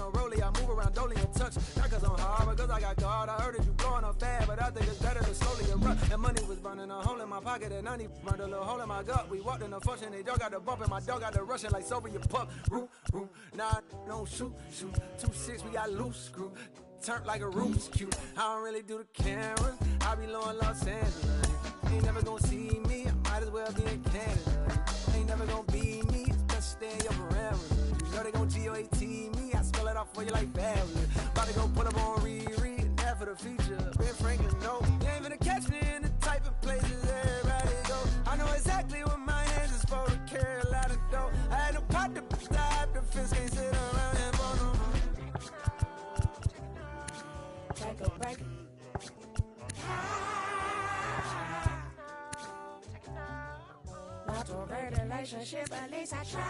on a rollie, I move around dolly and touch. Not cause I'm hard, because I got guard. I heard that you blowing up fast, but I think it's better to slowly erupt. That money was burning a hole in my pocket, and 90 burned a little hole in my gut. We walked in the function, they dog got the bump, and my dog got the rushing like Soviet pup. Root, root, nah, don't shoot. 2-6, we got loose screw. Turn like a Rubik's Cube. I don't really do the cameras. I be low in Los Angeles. Ain't never gonna see me. I might as well be in Canada. Ain't never gonna be me. It's best stay in your parameters. You know they gon' GOAT me. I spell it out for you like fabulous. About to go pull up on Riri. And that for the feature. Ben Franklin, no. You ain't gonna catch me in the type of places everybody go. I know exactly what my hands is supposed to carry a lot of dough. I had no pot to stop the fist. Can't sit around and phone no. Take a break. Not to a great relationship, at least I try.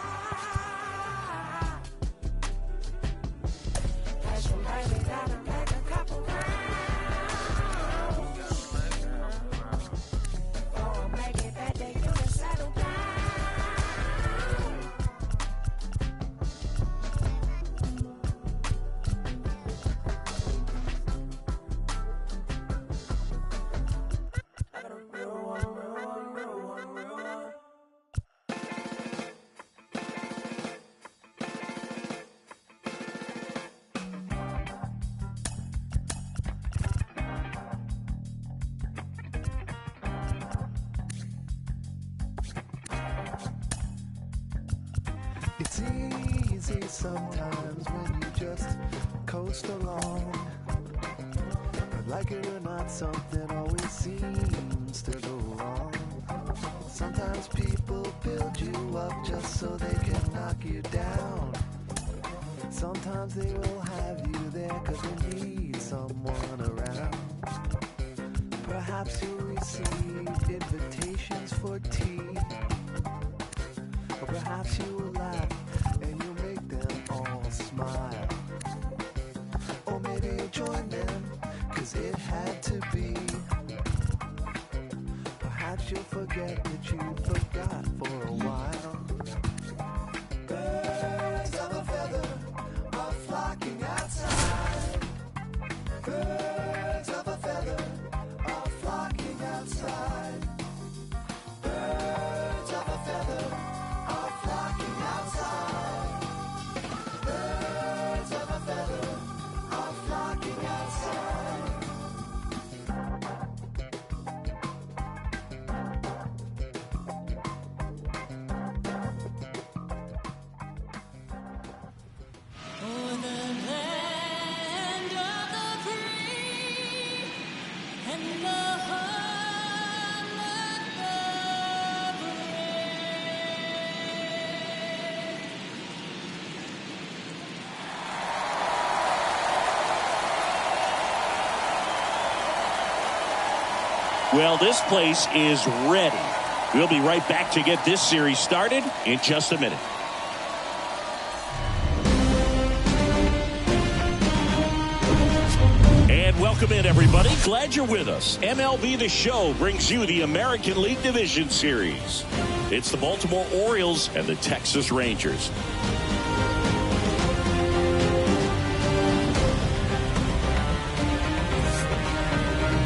Cash from baby down and make a couple rounds. Oh, make it that day you can settle down. It's easy sometimes when you just coast along. But like it or not, something always seems to go wrong. Sometimes people build you up just so they can knock you down. Sometimes they will have you there cause they need someone around. Perhaps you'll receive invitations for tea. Or perhaps you will laugh and you'll make them all smile. Or maybe you'll join them, cause it had to be. Perhaps you'll forget that you forgot for a while. Birds of a feather are flocking outside. Birds of a feather are flocking outside. Birds of a feather are flocking outside. Birds of a feather are flocking outside. On the land of the free and the home of the brave. Well, this place is ready. We'll be right back to get this series started in just a minute. And welcome in, everybody. Glad you're with us. MLB The Show brings you the American League Division Series. It's the Baltimore Orioles and the Texas Rangers.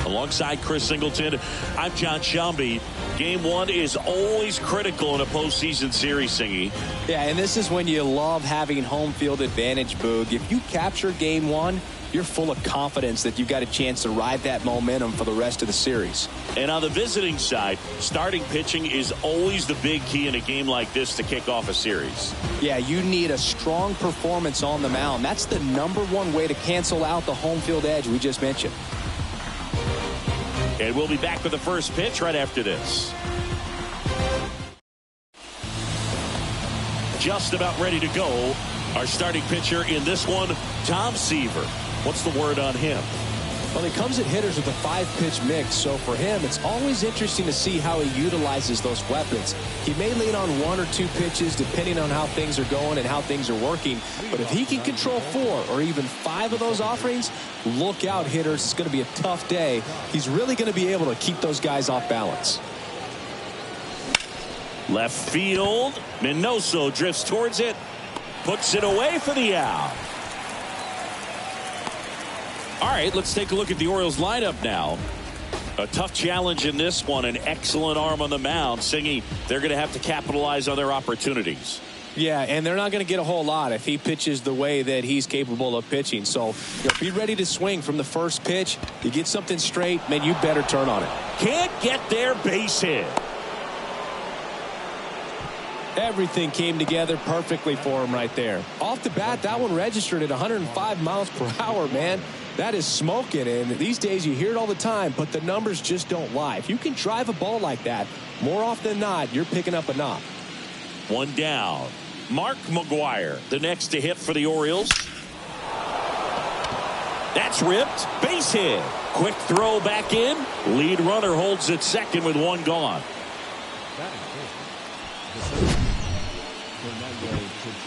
Alongside Chris Singleton, I'm John Shambi. Game one is always critical in a postseason series, Singy. Yeah, and this is when you love having home field advantage, Boog. If you capture game one, you're full of confidence that you've got a chance to ride that momentum for the rest of the series. And on the visiting side, starting pitching is always the big key in a game like this to kick off a series. Yeah, you need a strong performance on the mound. That's the #1 way to cancel out the home field edge we just mentioned. And we'll be back with the first pitch right after this. Just about ready to go. Our starting pitcher in this one, Tom Seaver. What's the word on him? Well, he comes at hitters with a 5-pitch mix, so for him, it's always interesting to see how he utilizes those weapons. He may lean on 1 or 2 pitches depending on how things are going and how things are working, but if he can control 4 or even 5 of those offerings, look out, hitters. It's going to be a tough day. He's really going to be able to keep those guys off balance. Left field. Minoso drifts towards it. Puts it away for the out. All right, let's take a look at the Orioles lineup now. A tough challenge in this one. An excellent arm on the mound. Singy, they're going to have to capitalize on their opportunities. Yeah, and they're not going to get a whole lot if he pitches the way that he's capable of pitching. So be ready to swing from the first pitch. You get something straight, man, you better turn on it. Can't get their base hit. Everything came together perfectly for him right there. Off the bat, that one registered at 105 miles per hour, man. That is smoking, and these days you hear it all the time, but the numbers just don't lie. If you can drive a ball like that, more often than not, you're picking up a knock. One down. Mark McGwire, the next to hit for the Orioles. That's ripped. Base hit. Quick throw back in. Lead runner holds at second with one gone.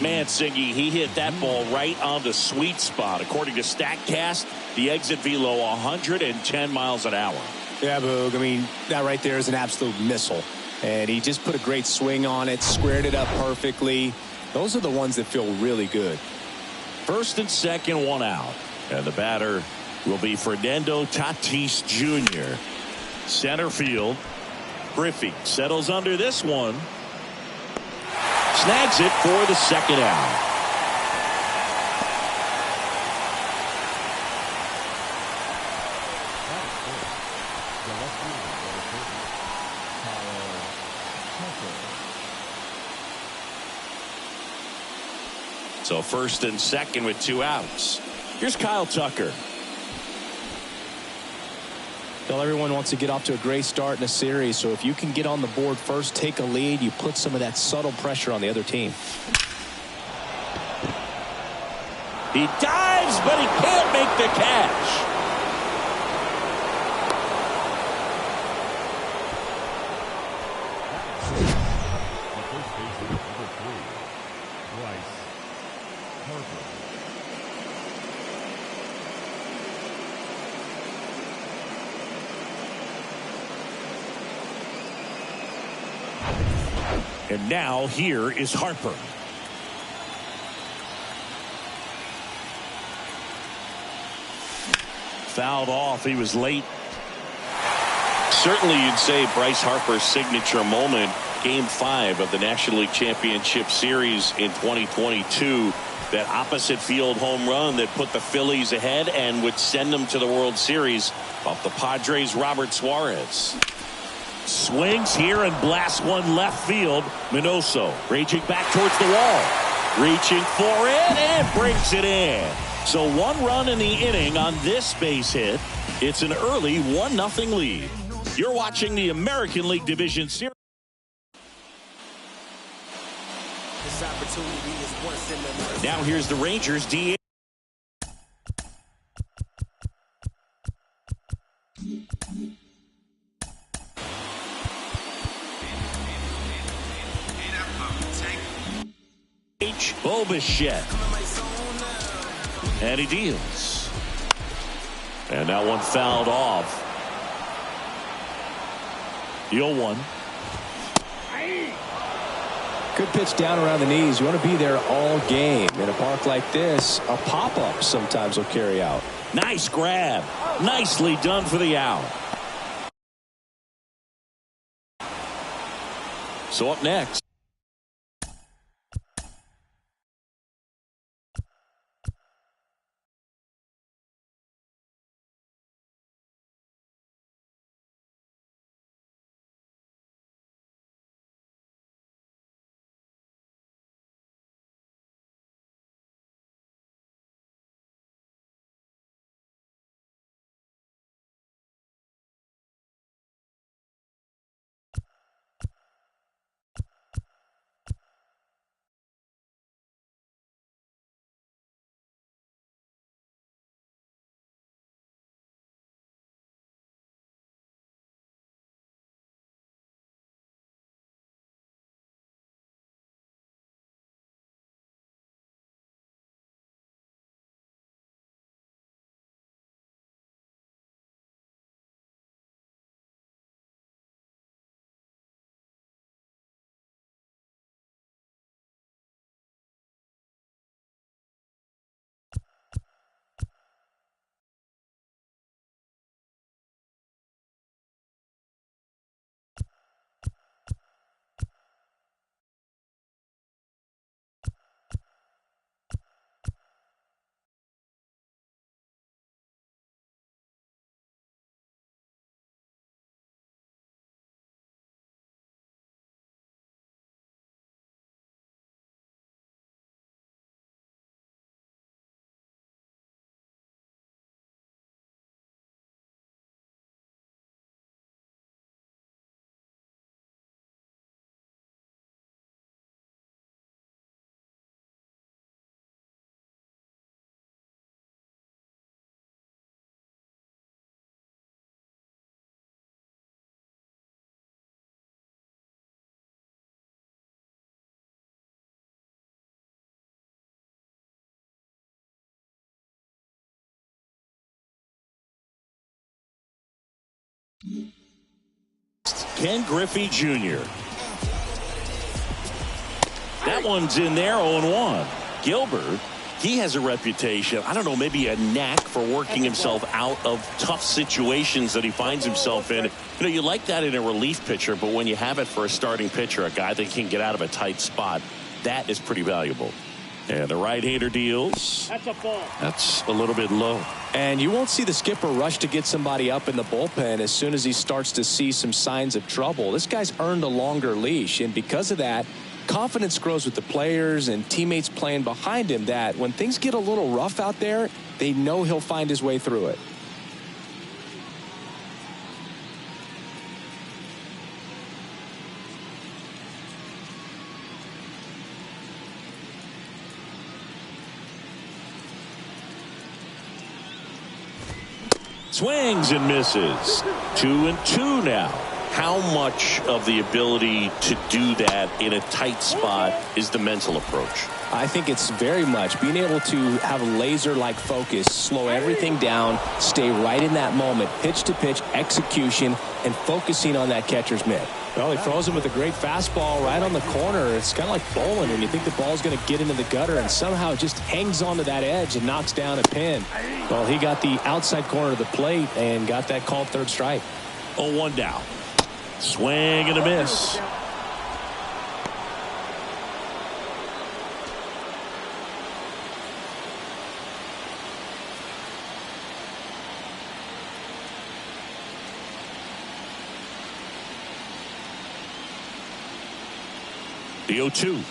Man, Singy, he hit that ball right on the sweet spot. According to StatCast, the exit velo 110 miles an hour. Yeah, Boog. I mean, that right there is an absolute missile. And he just put a great swing on it, squared it up perfectly. Those are the ones that feel really good. First and second, one out. And the batter will be Fernando Tatis Jr. Center field. Griffey settles under this one. Snags it for the second out. So first and second with two outs. Here's Kyle Tucker. Well, everyone wants to get off to a great start in a series, so if you can get on the board first, take a lead, you put some of that subtle pressure on the other team. He dives, but he can't make the catch. And now here is Harper. Fouled off. He was late. Certainly you'd say Bryce Harper's signature moment, Game 5 of the National League Championship Series in 2022. That opposite field home run that put the Phillies ahead and would send them to the World Series off the Padres' Robert Suarez. Swings here and blasts one left field. Minoso raging back towards the wall. Reaching for it and brings it in. So one run in the inning on this base hit. It's an early 1-0 lead. You're watching the American League Division Series. Now here's the Rangers DH. Bobichette. And he deals. And that one fouled off. The 0-1. Good pitch down around the knees. You want to be there all game. In a park like this, a pop-up sometimes will carry out. Nice grab. Nicely done for the out. So up next. Ken Griffey Jr. That one's in there, 0-1. Gilbert, he has a reputation, I don't know, maybe a knack for working himself out of tough situations that he finds himself in. You know, you like that in a relief pitcher, but when you have it for a starting pitcher, a guy that can get out of a tight spot, that is pretty valuable. And the right-hander deals. That's a ball. That's a little bit low. And you won't see the skipper rush to get somebody up in the bullpen as soon as he starts to see some signs of trouble. This guy's earned a longer leash, and because of that, confidence grows with the players and teammates playing behind him, that when things get a little rough out there, they know he'll find his way through it. Swings and misses. 2-2 now. How much of the ability to do that in a tight spot is the mental approach? I think it's very much being able to have laser-like focus, slow everything down, stay right in that moment, pitch to pitch, execution, and focusing on that catcher's mitt. Well, he throws him with a great fastball right on the corner. It's kind of like bowling when you think the ball's going to get into the gutter and somehow it just hangs onto that edge and knocks down a pin. Well, he got the outside corner of the plate and got that called third strike. 0-1 down. Swing and a miss. The 0-2.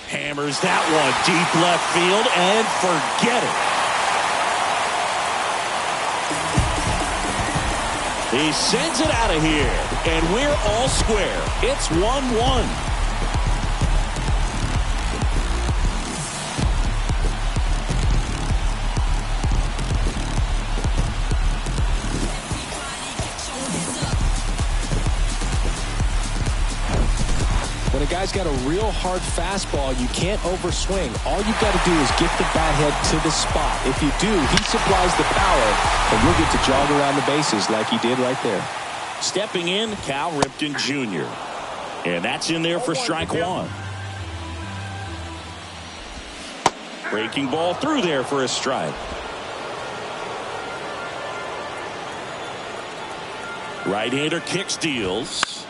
Hammers that one deep left field and forget it. He sends it out of here, and we're all square. It's 1-1. When a guy's got a real hard fastball, you can't overswing. All you've got to do is get the bat head to the spot. If you do, he supplies the power, and you'll get to jog around the bases like he did right there. Stepping in, Cal Ripken Jr. And that's in there for strike one. Breaking ball through there for a strike. Right-hander kicks, deals.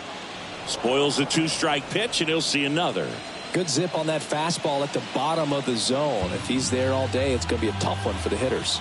Spoils the two-strike pitch, and he'll see another. Good zip on that fastball at the bottom of the zone. If he's there all day, it's going to be a tough one for the hitters.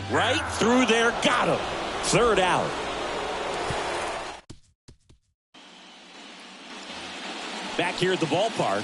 Right through there, got him. Third out. Back here at the ballpark.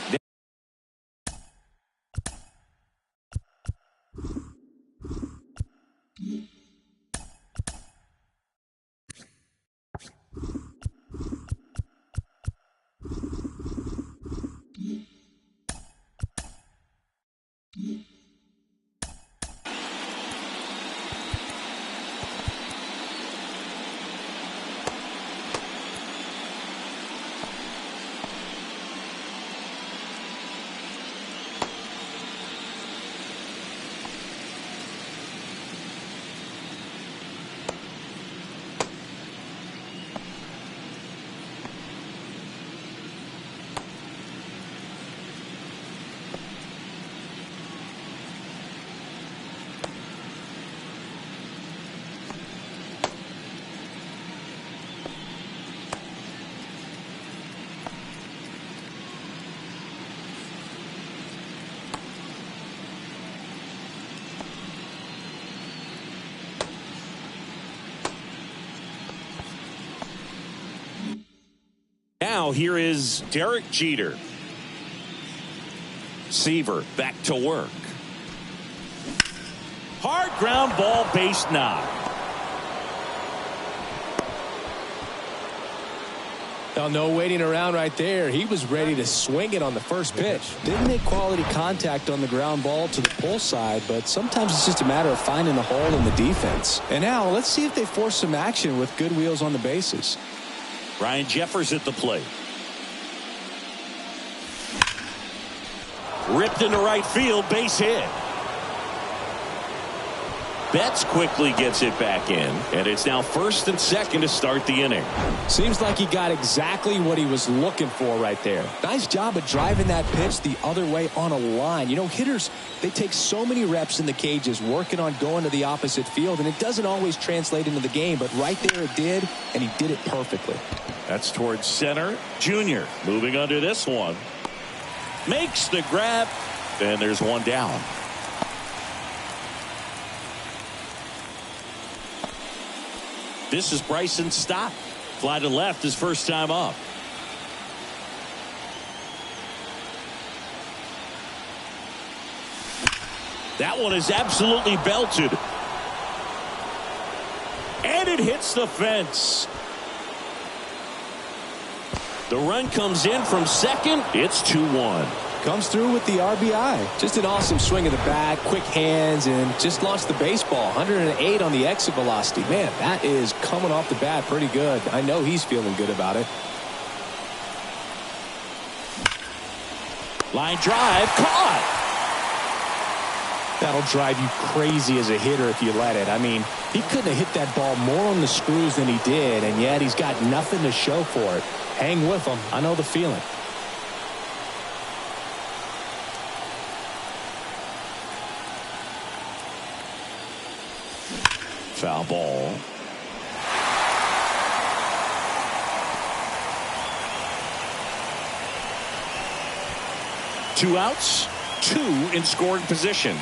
now here is Derek Jeter. Seaver back to work. Hard ground ball, base knock. Now, no waiting around right there. He was ready to swing it on the first pitch. Didn't make quality contact on the ground ball to the pull side, but sometimes it's just a matter of finding the hole in the defense. And now let's see if they force some action with good wheels on the bases. Ryan Jeffers at the plate. Ripped into right field, base hit. Betts quickly gets it back in, and it's now first and second to start the inning. Seems like he got exactly what he was looking for right there. Nice job of driving that pitch the other way on a line. You know, hitters, they take so many reps in the cages working on going to the opposite field, and it doesn't always translate into the game, but right there it did, and he did it perfectly. That's towards center. Junior moving under this one. Makes the grab, and there's one down. This is Bryson Stott. Fly to left his first time up. That one is absolutely belted. And it hits the fence. The run comes in from second. It's 2-1. Comes through with the RBI. Just an awesome swing of the bat, quick hands, and just launched the baseball. 108 on the exit velocity. Man, that is coming off the bat pretty good. I know he's feeling good about it. Line drive, caught. That'll drive you crazy as a hitter if you let it. I mean, he couldn't have hit that ball more on the screws than he did, and yet he's got nothing to show for it. Hang with him. I know the feeling. Foul ball. Two outs, two in scoring position.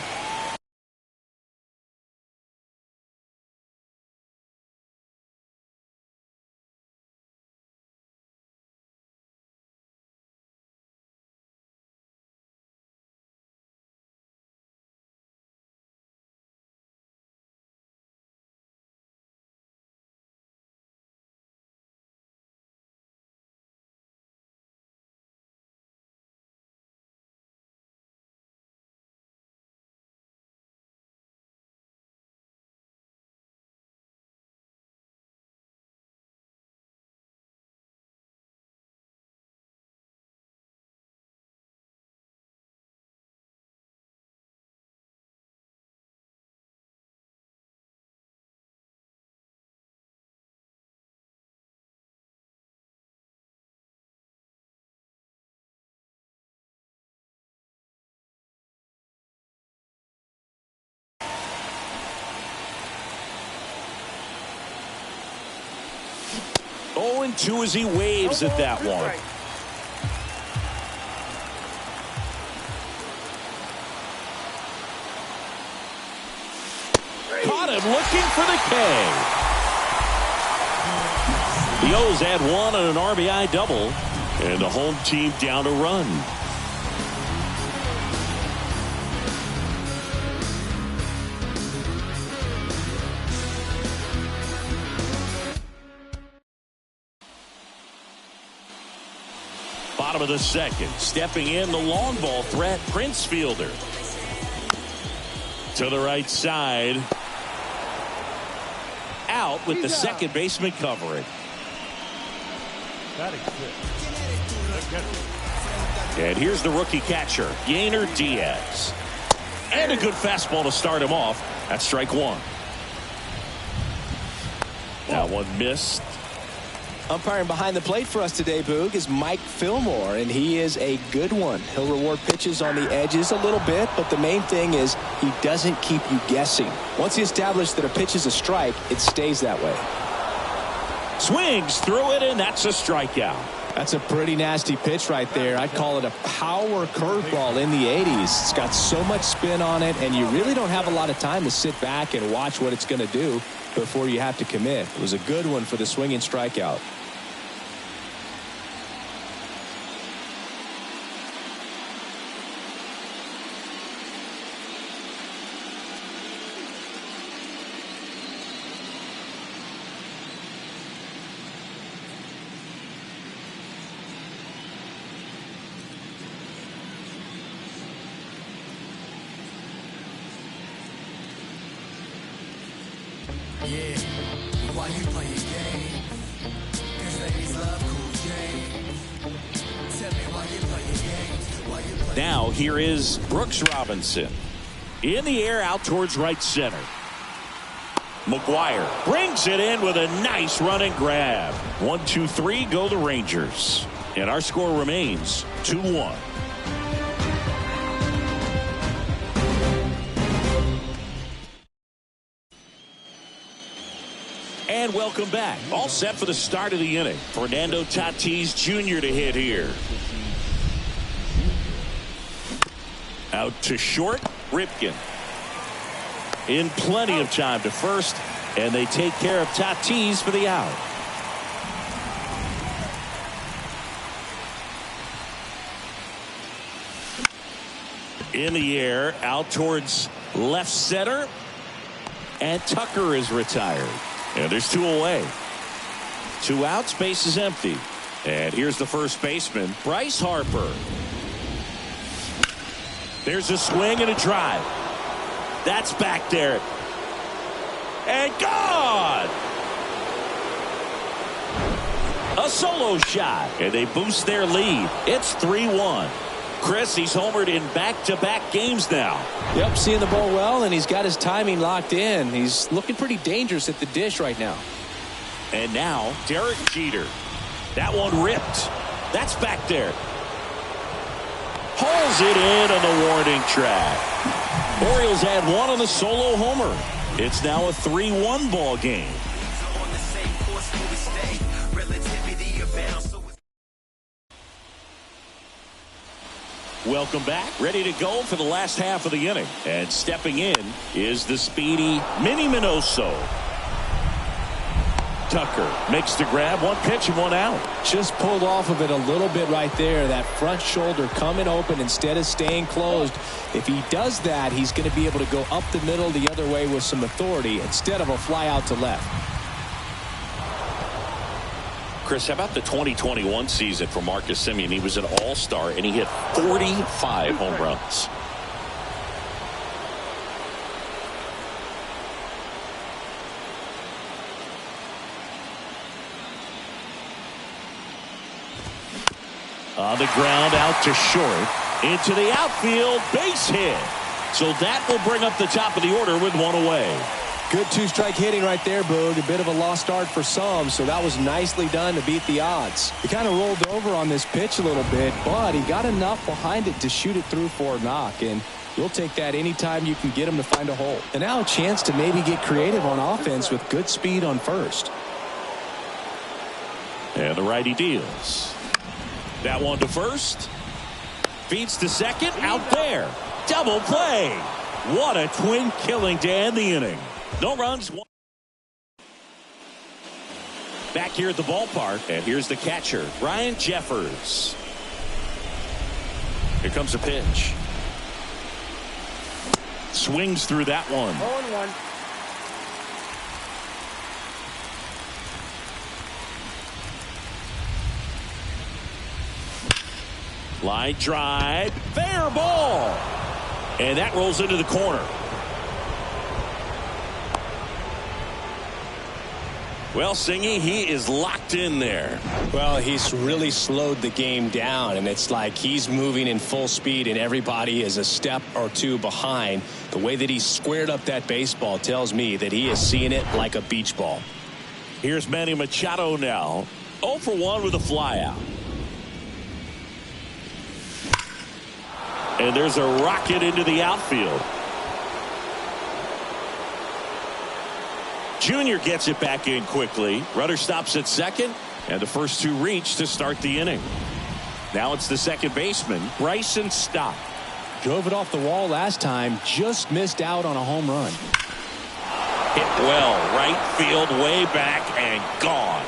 Oh, and 2 as he waves at that one. Caught him looking for the K. The O's add one on an RBI double, and the home team down a run. Bottom of the second, stepping in the long ball threat, Prince Fielder. To the right side. Out with the second baseman covering. And here's the rookie catcher, Yainer Diaz. And a good fastball to start him off. That's strike one. That one missed. Umpiring behind the plate for us today, Boog, is Mike Fillmore, and he is a good one. He'll reward pitches on the edges a little bit, but the main thing is he doesn't keep you guessing. Once he establishes that a pitch is a strike, it stays that way. Swings through it, and that's a strikeout. That's a pretty nasty pitch right there. I'd call it a power curveball in the 80s. It's got so much spin on it, and you really don't have a lot of time to sit back and watch what it's going to do before you have to commit. It was a good one for the swinging strikeout. Now here is Brooks Robinson. In the air out towards right center. McGuire brings it in with a nice run and grab. 1, 2, 3 go the Rangers. And our score remains 2-1. And welcome back. All set for the start of the inning. Fernando Tatis Jr. to hit here. Out to short, Ripken. In plenty of time to first, and they take care of Tatis for the out. In the air, out towards left center, and Tucker is retired. And there's 2 away. 2 outs, base is empty. And here's the first baseman, Bryce Harper. There's a swing and a drive. That's back there. And gone! A solo shot. And they boost their lead. It's 3-1. Chris, he's homered in back-to-back games now. Yep, seeing the ball well, and he's got his timing locked in. He's looking pretty dangerous at the dish right now. And now, Derek Jeter. That one ripped. That's back there. Hauls it in on the warning track. Orioles had one on the solo homer. It's now a 3-1 ball game. Welcome back. Ready to go for the last half of the inning. And stepping in is the speedy Minnie Minoso. Tucker makes the grab. 1 pitch and 1 out. Just pulled off of it a little bit right there. That front shoulder coming open instead of staying closed. If he does that, he's going to be able to go up the middle the other way with some authority instead of a fly out to left. Chris, how about the 2021 season for Marcus Semien? He was an all-star, and he hit 45 home runs. On the ground, out to short. Into the outfield, base hit. So that will bring up the top of the order with 1 away. Good 2-strike hitting right there, Boog. A bit of a lost start for some, so that was nicely done to beat the odds. He kind of rolled over on this pitch a little bit, but he got enough behind it to shoot it through for a knock, and you'll take that anytime you can get him to find a hole. And now a chance to maybe get creative on offense with good speed on first. And the righty deals. That one to first. Feeds to second. Out there. Double play. What a twin killing to end the inning. No runs. Back here at the ballpark. And here's the catcher, Ryan Jeffers. Here comes a pitch. Swings through that one. 0-1. Line drive. Fair ball. And that rolls into the corner. Well, Singy, he is locked in there. Well, he's really slowed the game down, and it's like he's moving in full speed, and everybody is a step or 2 behind. The way that he squared up that baseball tells me that he is seeing it like a beach ball. Here's Manny Machado now. 0 for 1 with a flyout. And there's a rocket into the outfield. Junior gets it back in quickly. Runner stops at second, and the first 2 reach to start the inning. Now it's the second baseman, Bryson Stott. Drove it off the wall last time, just missed out on a home run. Hit well, right field, way back, and gone.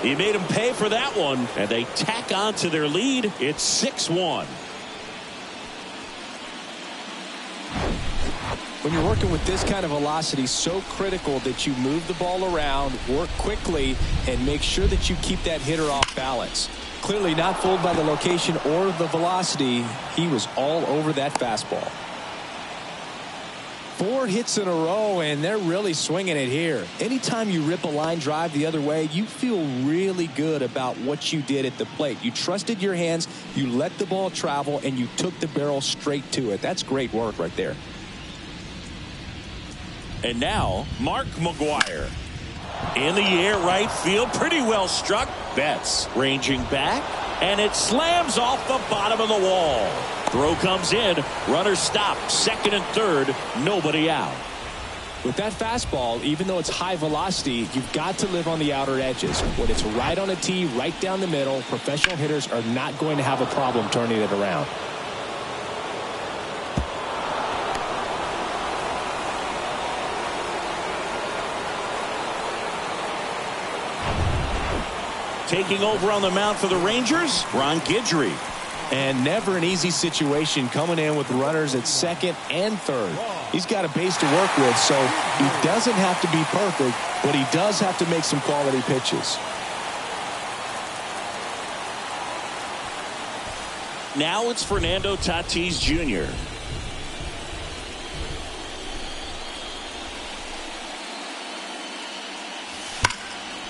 He made him pay for that one, and they tack on to their lead. It's 6-1. When you're working with this kind of velocity, so critical that you move the ball around, work quickly, and make sure that you keep that hitter off balance. Clearly not fooled by the location or the velocity. He was all over that fastball. 4 hits in a row, and they're really swinging it here. Anytime you rip a line drive the other way, you feel really good about what you did at the plate. You trusted your hands, you let the ball travel, and you took the barrel straight to it. That's great work right there. And now, Mark McGwire. In the air, right field, pretty well struck. Betts ranging back, and it slams off the bottom of the wall. Throw comes in, runner stopped, second and third, nobody out. With that fastball, even though it's high velocity, you've got to live on the outer edges. When it's right on a tee, right down the middle, professional hitters are not going to have a problem turning it around. Taking over on the mound for the Rangers, Ron Guidry. And never an easy situation coming in with runners at second and third. He's got a base to work with, so he doesn't have to be perfect, but he does have to make some quality pitches. Now it's Fernando Tatis Jr.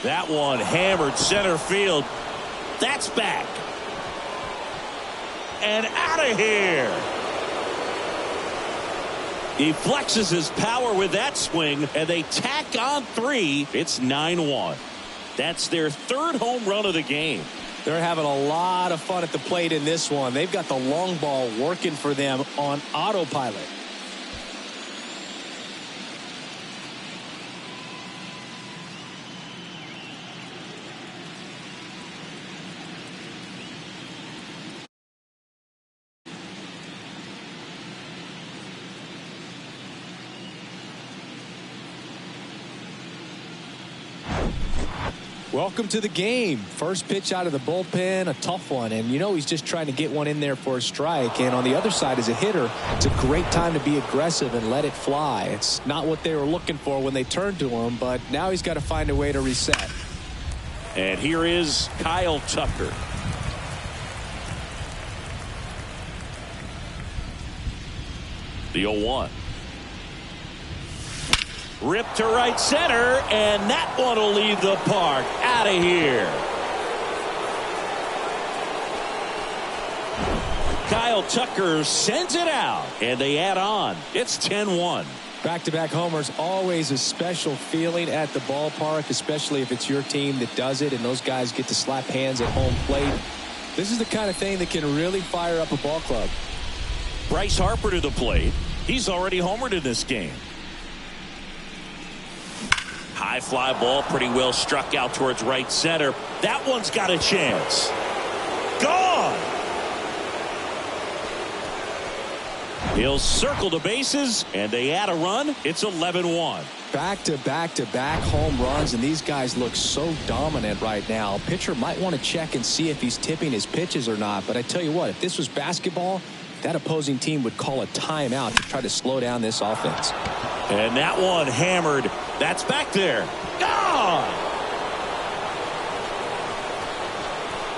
That one hammered center field. That's back. And out of here. He flexes his power with that swing, and they tack on 3. It's 9-1. That's their 3rd home run of the game. They're having a lot of fun at the plate in this one. They've got the long ball working for them on autopilot. Welcome to the game. First pitch out of the bullpen, a tough one. And you know he's just trying to get one in there for a strike. And on the other side, as a hitter, it's a great time to be aggressive and let it fly. It's not what they were looking for when they turned to him, but now he's got to find a way to reset. And here is Kyle Tucker. The 0-1. Ripped to right center, and that one will leave the park. Out of here. Kyle Tucker sends it out, and they add on. It's 10-1. Back-to-back homers, always a special feeling at the ballpark, especially if it's your team that does it, and those guys get to slap hands at home plate. This is the kind of thing that can really fire up a ball club. Bryce Harper to the plate. He's already homered in this game. High fly ball, pretty well struck out towards right center. That one's got a chance. Gone! He'll circle the bases, and they add a run. It's 11-1. Back-to-back-to-back home runs, and these guys look so dominant right now. Pitcher might want to check and see if he's tipping his pitches or not. But I tell you what, if this was basketball, that opposing team would call a timeout to try to slow down this offense. And that one hammered. That's back there. Gone!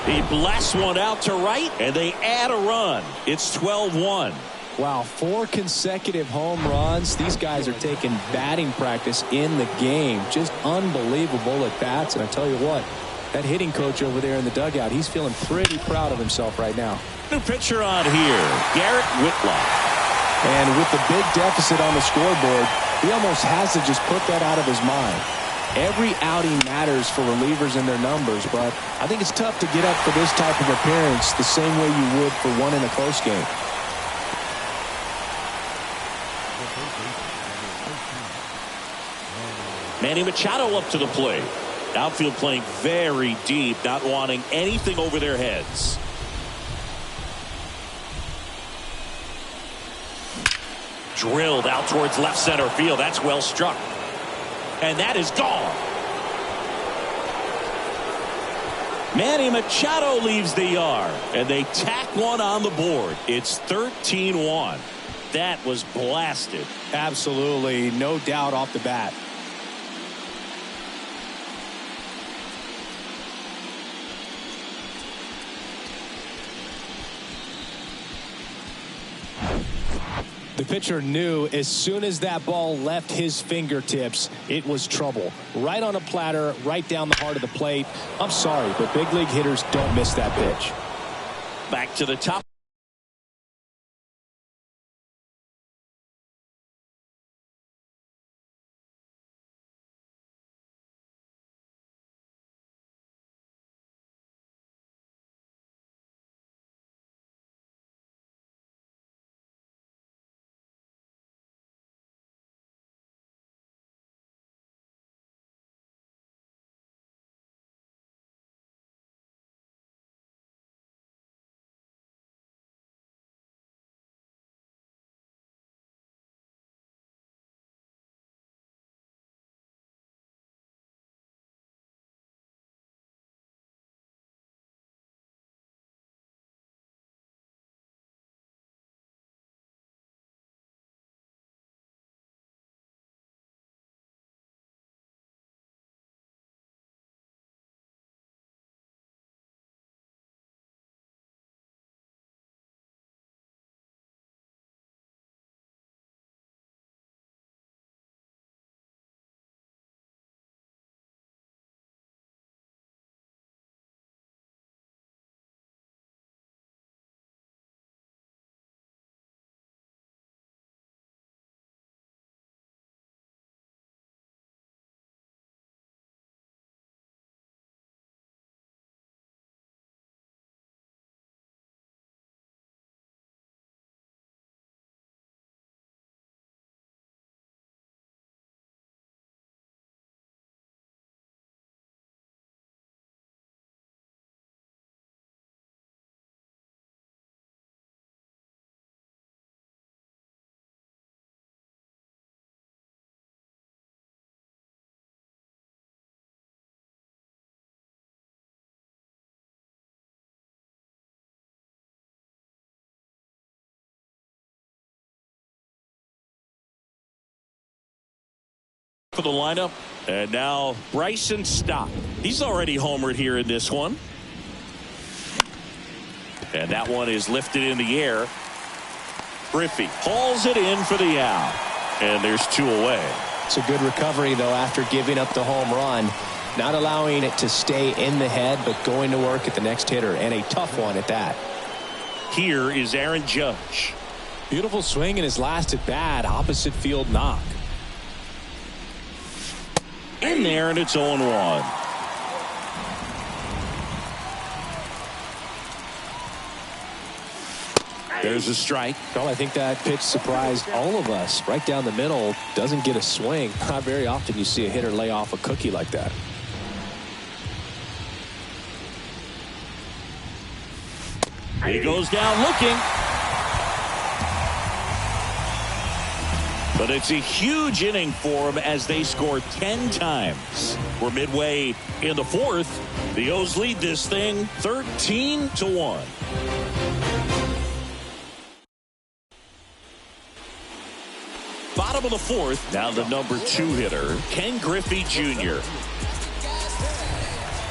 He blasts one out to right, and they add a run. It's 12-1. Wow, 4 consecutive home runs. These guys are taking batting practice in the game. Just unbelievable at bats. And I tell you what, that hitting coach over there in the dugout, he's feeling pretty proud of himself right now. New pitcher on here, Garrett Whitlock. And with the big deficit on the scoreboard, he almost has to just put that out of his mind. Every outing matters for relievers and their numbers, but I think it's tough to get up for this type of appearance the same way you would for one in a close game. Manny Machado up to the plate. Outfield playing very deep, not wanting anything over their heads. Drilled out towards left center field. That's well struck. And that is gone. Manny Machado leaves the yard, and they tack one on the board. It's 13-1. That was blasted. Absolutely, no doubt off the bat. The pitcher knew as soon as that ball left his fingertips, it was trouble. Right on a platter, right down the heart of the plate. I'm sorry, but big league hitters don't miss that pitch. Back to the top. For the lineup, and now Bryson Stott. He's already homered here in this one, and that one is lifted in the air. Griffey hauls it in for the out, and there's 2 away. It's a good recovery, though, after giving up the home run. Not allowing it to stay in the head, but going to work at the next hitter, and a tough one at that. Here is Aaron Judge. Beautiful swing in his last at bat. Opposite field knock. In there, and it's 0-1. There's a strike. Well, I think that pitch surprised all of us. Right down the middle, doesn't get a swing. Not very often you see a hitter lay off a cookie like that. He goes down looking. But it's a huge inning for him as they score 10 times. We're midway in the 4th. The O's lead this thing 13-1. Bottom of the 4th. Now the number 2 hitter, Ken Griffey Jr.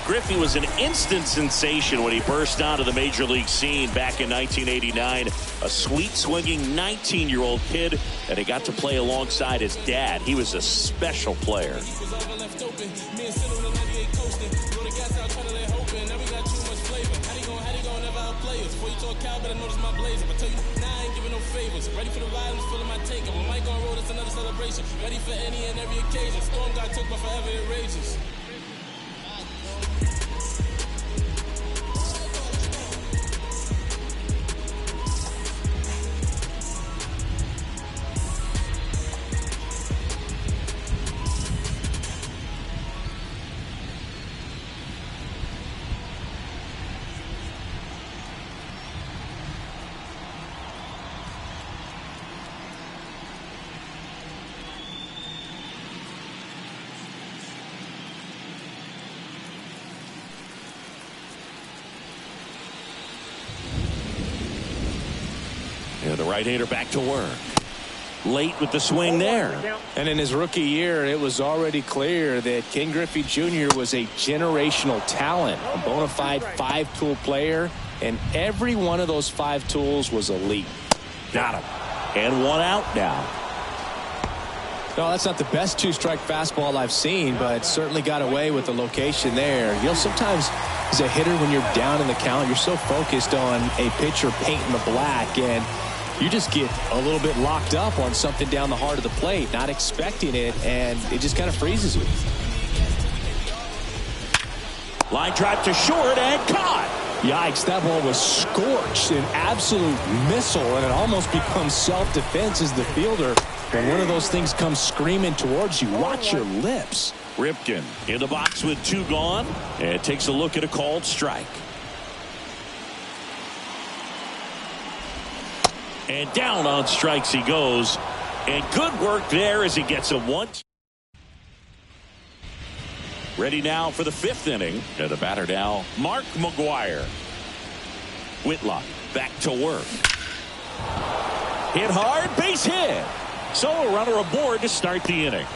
Griffey was an instant sensation when he burst onto the major league scene back in 1989. A sweet swinging 19-year-old kid, and he got to play alongside his dad. He was a special player. Ready for the ride, I'm filling my tank. When Mike on road, it's another celebration. Ready for any and every occasion. Storm got took, but forever it rages. And the right-hander back to work. Late with the swing there. And in his rookie year, it was already clear that Ken Griffey Jr. was a generational talent, a bona fide 5-tool player, and every one of those 5 tools was elite. Got him. And one out now. No, that's not the best two-strike fastball I've seen, but certainly got away with the location there. You know, sometimes as a hitter, when you're down in the count, you're so focused on a pitcher painting the black, and you just get a little bit locked up on something down the heart of the plate, not expecting it, and it just kind of freezes you. Line drive to short and caught. Yikes, that ball was scorched, an absolute missile, and it almost becomes self-defense as the fielder. When one of those things comes screaming towards you, watch your lips. Ripken in the box with 2 gone, and takes a look at a called strike. And down on strikes he goes. And good work there as he gets a 1. Ready now for the 5th inning. And the batter now, Mark McGwire. Whitlock back to work. Hit hard, base hit. So a runner aboard to start the inning.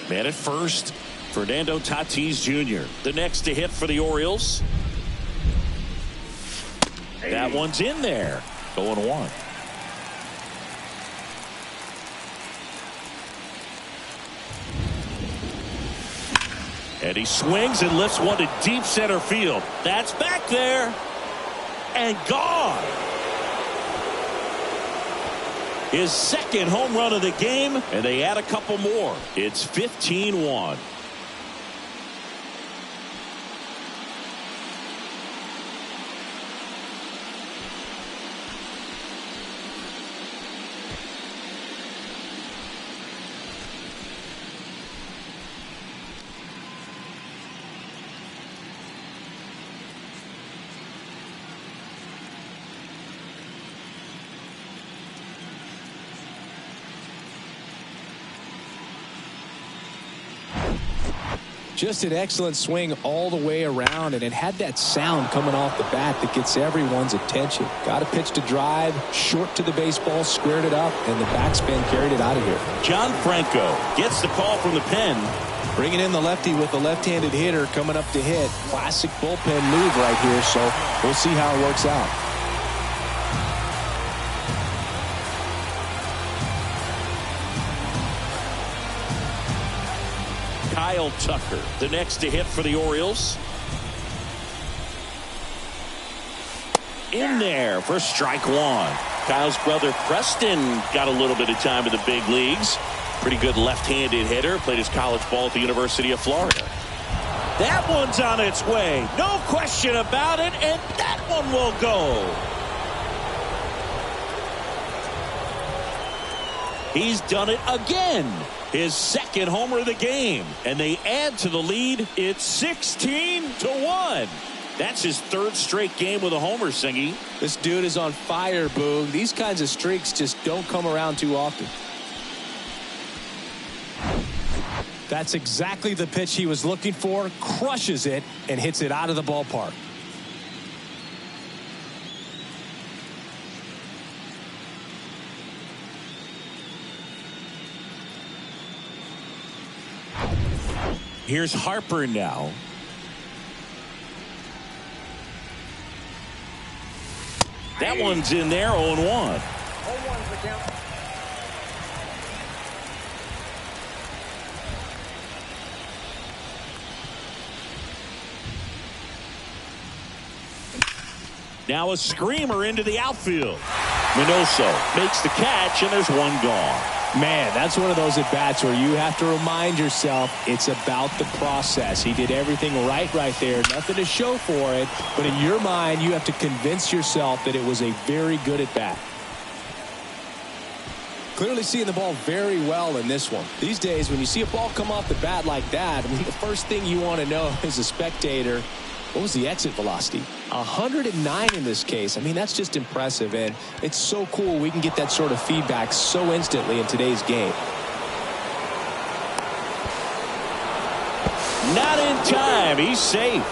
Man at first, Fernando Tatis Jr. The next to hit for the Orioles. That one's in there. 0-1. And he swings and lifts one to deep center field. That's back there and gone. His 2nd home run of the game, and they add a couple more. It's 15-1. Just an excellent swing all the way around, and it had that sound coming off the bat that gets everyone's attention. Got a pitch to drive, short to the baseball, squared it up, and the backspin carried it out of here. John Franco gets the call from the pen. Bringing in the lefty with the left-handed hitter coming up to hit. Classic bullpen move right here, so we'll see how it works out. Kyle Tucker, the next to hit for the Orioles. In there for strike 1. Kyle's brother Preston got a little bit of time in the big leagues. Pretty good left-handed hitter. Played his college ball at the University of Florida. That one's on its way. No question about it. And that one will go. He's done it again. His 2nd homer of the game. And they add to the lead. It's 16-1. That's his 3rd straight game with a homer, Singy. This dude is on fire, Boog. These kinds of streaks just don't come around too often. That's exactly the pitch he was looking for. Crushes it and hits it out of the ballpark. Here's Harper now. That one's in there, 0-1. 0-1's the count. Now a screamer into the outfield. Minoso makes the catch, and there's one gone. Man, that's one of those at-bats where you have to remind yourself it's about the process. He did everything right there. Nothing to show for it. But in your mind, you have to convince yourself that it was a very good at-bat. Clearly seeing the ball very well in this one. These days, when you see a ball come off the bat like that, I mean, the first thing you want to know as a spectator, what was the exit velocity? 109 in this case. I mean, that's just impressive, and it's so cool we can get that sort of feedback so instantly in today's game. Not in time. He's safe.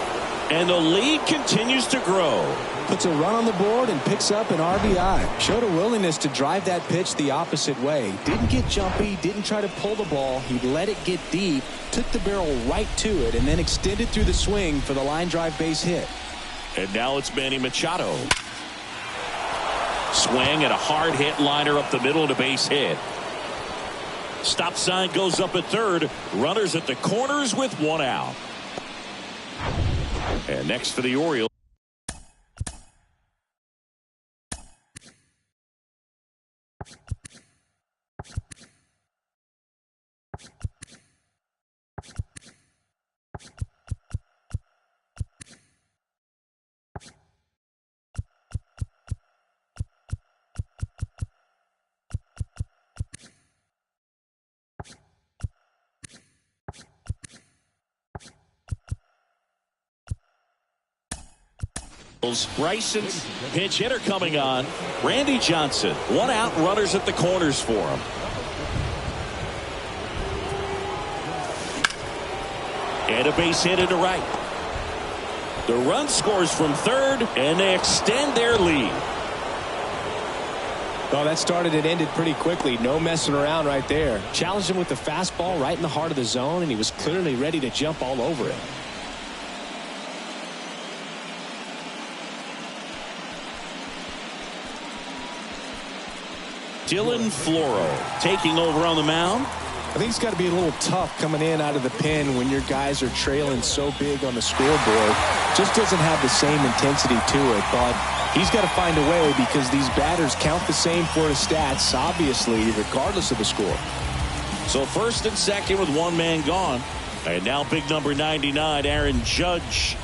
And the lead continues to grow. Puts a run on the board and picks up an RBI. Showed a willingness to drive that pitch the opposite way. Didn't get jumpy, didn't try to pull the ball. He let it get deep, took the barrel right to it, and then extended through the swing for the line drive base hit. And now it's Manny Machado. Swing and a hard hit liner up the middle to base hit. Stop sign goes up at third. Runners at the corners with one out. And next for the Orioles. Bryson's pinch hitter coming on. Randy Johnson. One out, runners at the corners for him. And a base hit into right. The run scores from third, and they extend their lead. Well, that started and ended pretty quickly. No messing around right there. Challenged him with the fastball right in the heart of the zone, and he was clearly ready to jump all over it. Dylan Floro taking over on the mound. I think it's got to be a little tough coming in out of the pen when your guys are trailing so big on the scoreboard. Just doesn't have the same intensity to it, but he's got to find a way because these batters count the same for his stats, obviously, regardless of the score. So first and second with one man gone. And now big number 99, Aaron Judge.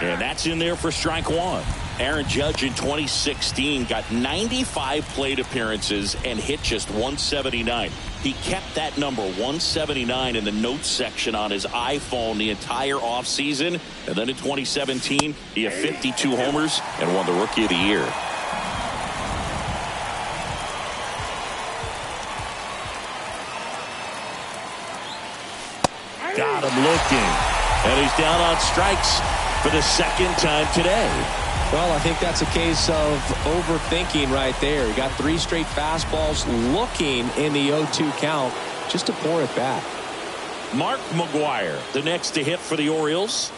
And that's in there for strike one. Aaron Judge in 2016 got 95 plate appearances and hit just 179. He kept that number 179 in the notes section on his iPhone the entire offseason. And then in 2017, he had 52 homers and won the Rookie of the Year. Got him looking. And he's down on strikes for the second time today. Well, I think that's a case of overthinking right there. He got 3 straight fastballs looking in the 0-2 count just to pour it back. Mark McGwire, the next to hit for the Orioles.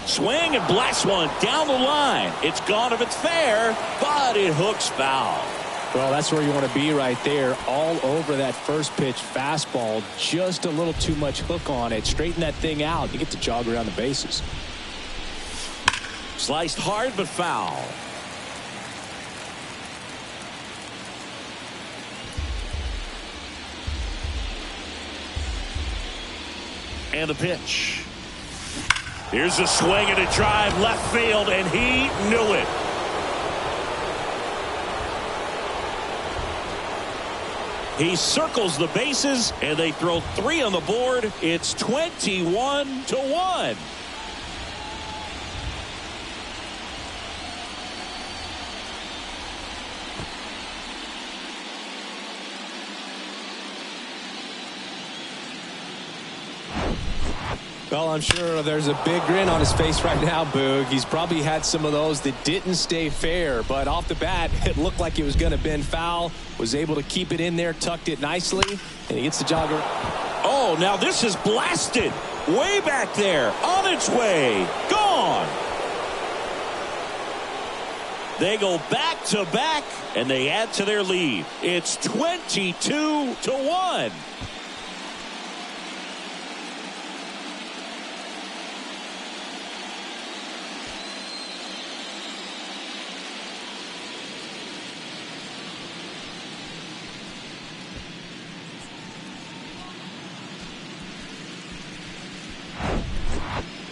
Swing and blast one down the line. It's gone if it's fair, but it hooks foul. Well, that's where you want to be right there. All over that first pitch fastball. Just a little too much hook on it. Straighten that thing out. You get to jog around the bases. Sliced hard but foul. And the pitch. Here's a swing and a drive left field, and he knew it. He circles the bases, and they throw 3 on the board. It's 21-1. Well, I'm sure there's a big grin on his face right now, Boog. He's probably had some of those that didn't stay fair, but off the bat, it looked like it was going to bend foul. Was able to keep it in there, tucked it nicely, and he gets the jogger. Oh, now this is blasted. Way back there, on its way, gone. They go back to back, and they add to their lead. It's 22-1.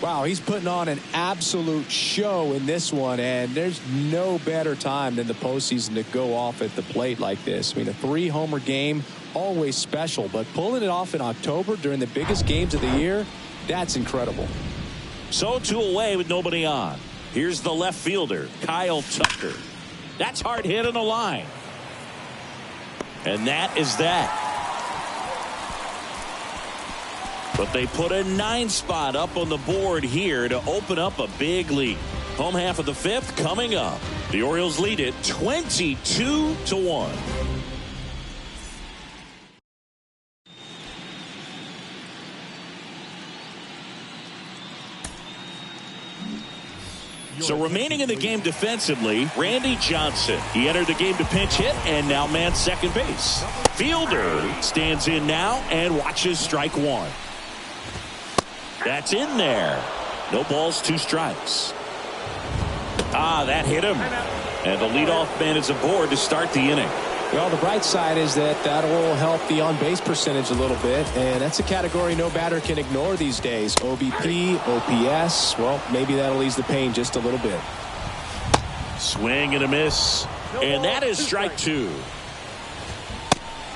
Wow, he's putting on an absolute show in this one, and there's no better time than the postseason to go off at the plate like this. I mean, a 3-homer game, always special, but pulling it off in October during the biggest games of the year, that's incredible. So 2 away with nobody on. Here's the left fielder, Kyle Tucker. That's hard hit on the line. And that is that. But they put a 9 spot up on the board here to open up a big lead. Home half of the 5th coming up. The Orioles lead it 22-1. So remaining in the game defensively, Randy Johnson. He entered the game to pinch hit and now mans second base. Fielder stands in now and watches strike 1. That's in there. No balls, 2 strikes. That hit him. And the leadoff man is aboard to start the inning. Well, the bright side is that will help the on-base percentage a little bit, and that's a category no batter can ignore these days. OBP, OPS, well, maybe that'll ease the pain just a little bit. Swing and a miss, and that is strike 2.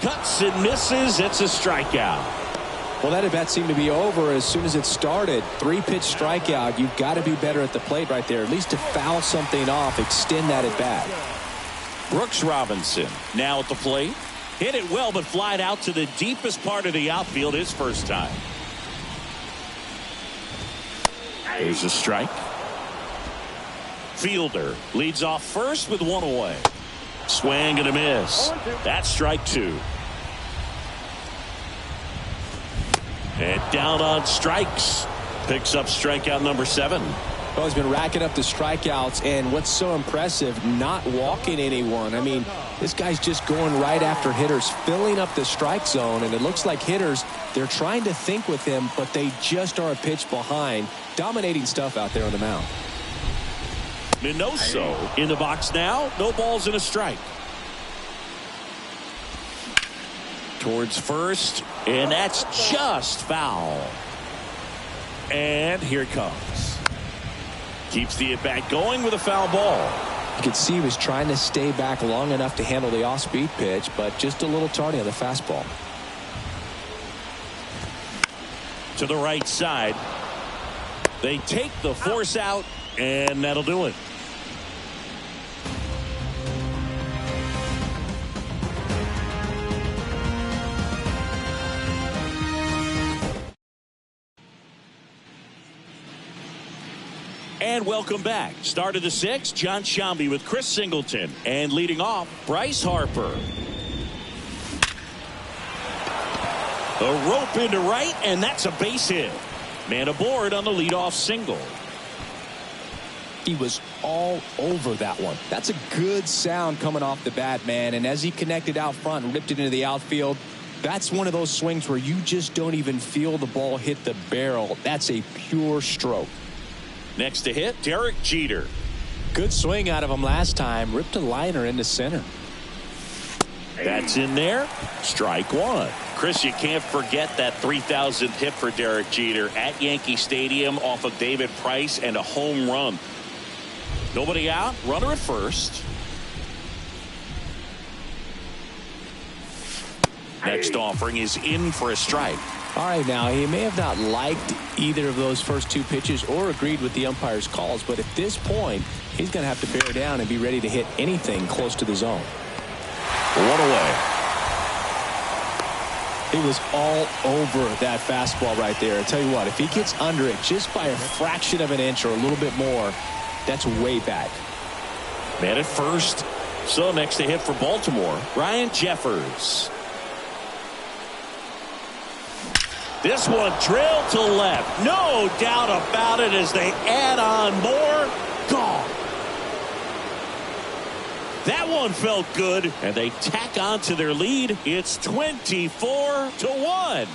Cuts and misses. It's a strikeout. Well, that at-bat seemed to be over as soon as it started. 3-pitch strikeout. You've got to be better at the plate right there, at least to foul something off, extend that at-bat. Brooks Robinson now at the plate. Hit it well, but flied out to the deepest part of the outfield his first time. There's a strike. Fielder leads off first with 1 away. Swing and a miss. That's strike 2. And down on strikes. Picks up strikeout number 7. Well, he's been racking up the strikeouts, and what's so impressive, not walking anyone. I mean, this guy's just going right after hitters, filling up the strike zone, and it looks like hitters, they're trying to think with him, but they just are a pitch behind. Dominating stuff out there on the mound. Minoso in the box now. No balls and a strike. Towards first, and that's just foul. And here it comes. Keeps the at-bat going with a foul ball. You could see he was trying to stay back long enough to handle the off-speed pitch, but just a little tardy on the fastball. To the right side. They take the force out, and that'll do it. And welcome back. Start of the 6th, John Sciambi with Chris Singleton. And leading off, Bryce Harper. A rope into right, and that's a base hit. Man aboard on the leadoff single. He was all over that one. That's a good sound coming off the bat, man. And as he connected out front and ripped it into the outfield, that's one of those swings where you just don't even feel the ball hit the barrel. That's a pure stroke. Next to hit, Derek Jeter. Good swing out of him last time. Ripped a liner into center. That's in there. Strike 1. Chris, you can't forget that 3,000th hit for Derek Jeter at Yankee Stadium off of David Price and a home run. Nobody out. Runner at first. Next offering is in for a strike. All right, now, he may have not liked either of those first 2 pitches or agreed with the umpire's calls, but at this point, he's going to have to bear down and be ready to hit anything close to the zone. 1 away. He was all over that fastball right there. I tell you what, if he gets under it just by a fraction of an inch or a little bit more, that's way back. Man at first. So next to hit for Baltimore, Ryan Jeffers. This one trailed to left. No doubt about it as they add on more. Gone. That one felt good, and they tack on to their lead. It's 24-1.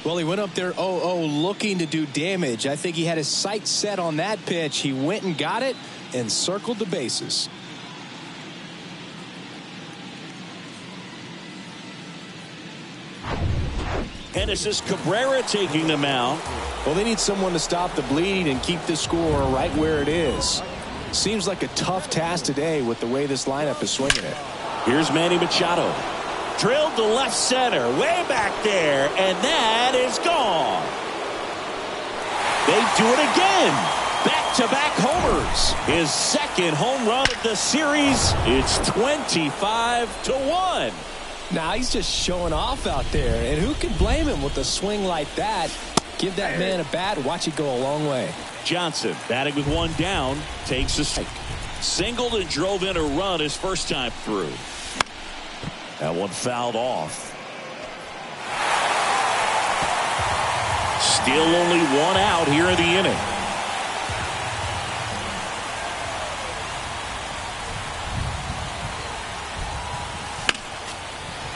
Well, he went up there 0-0 looking to do damage. I think he had his sights set on that pitch. He went and got it and circled the bases. Genesis Cabrera taking the mound. Well, they need someone to stop the bleeding and keep the score right where it is. Seems like a tough task today with the way this lineup is swinging it. Here's Manny Machado. Drilled to left center, way back there, and that is gone. They do it again. Back-to-back homers. His second home run of the series. It's 25-1. Now he's just showing off out there, and who can blame him with a swing like that? Give that man a bat, watch it go a long way. Johnson batting with one down, takes a strike. Singled and drove in a run his first time through. That one fouled off. Still only one out here in the inning.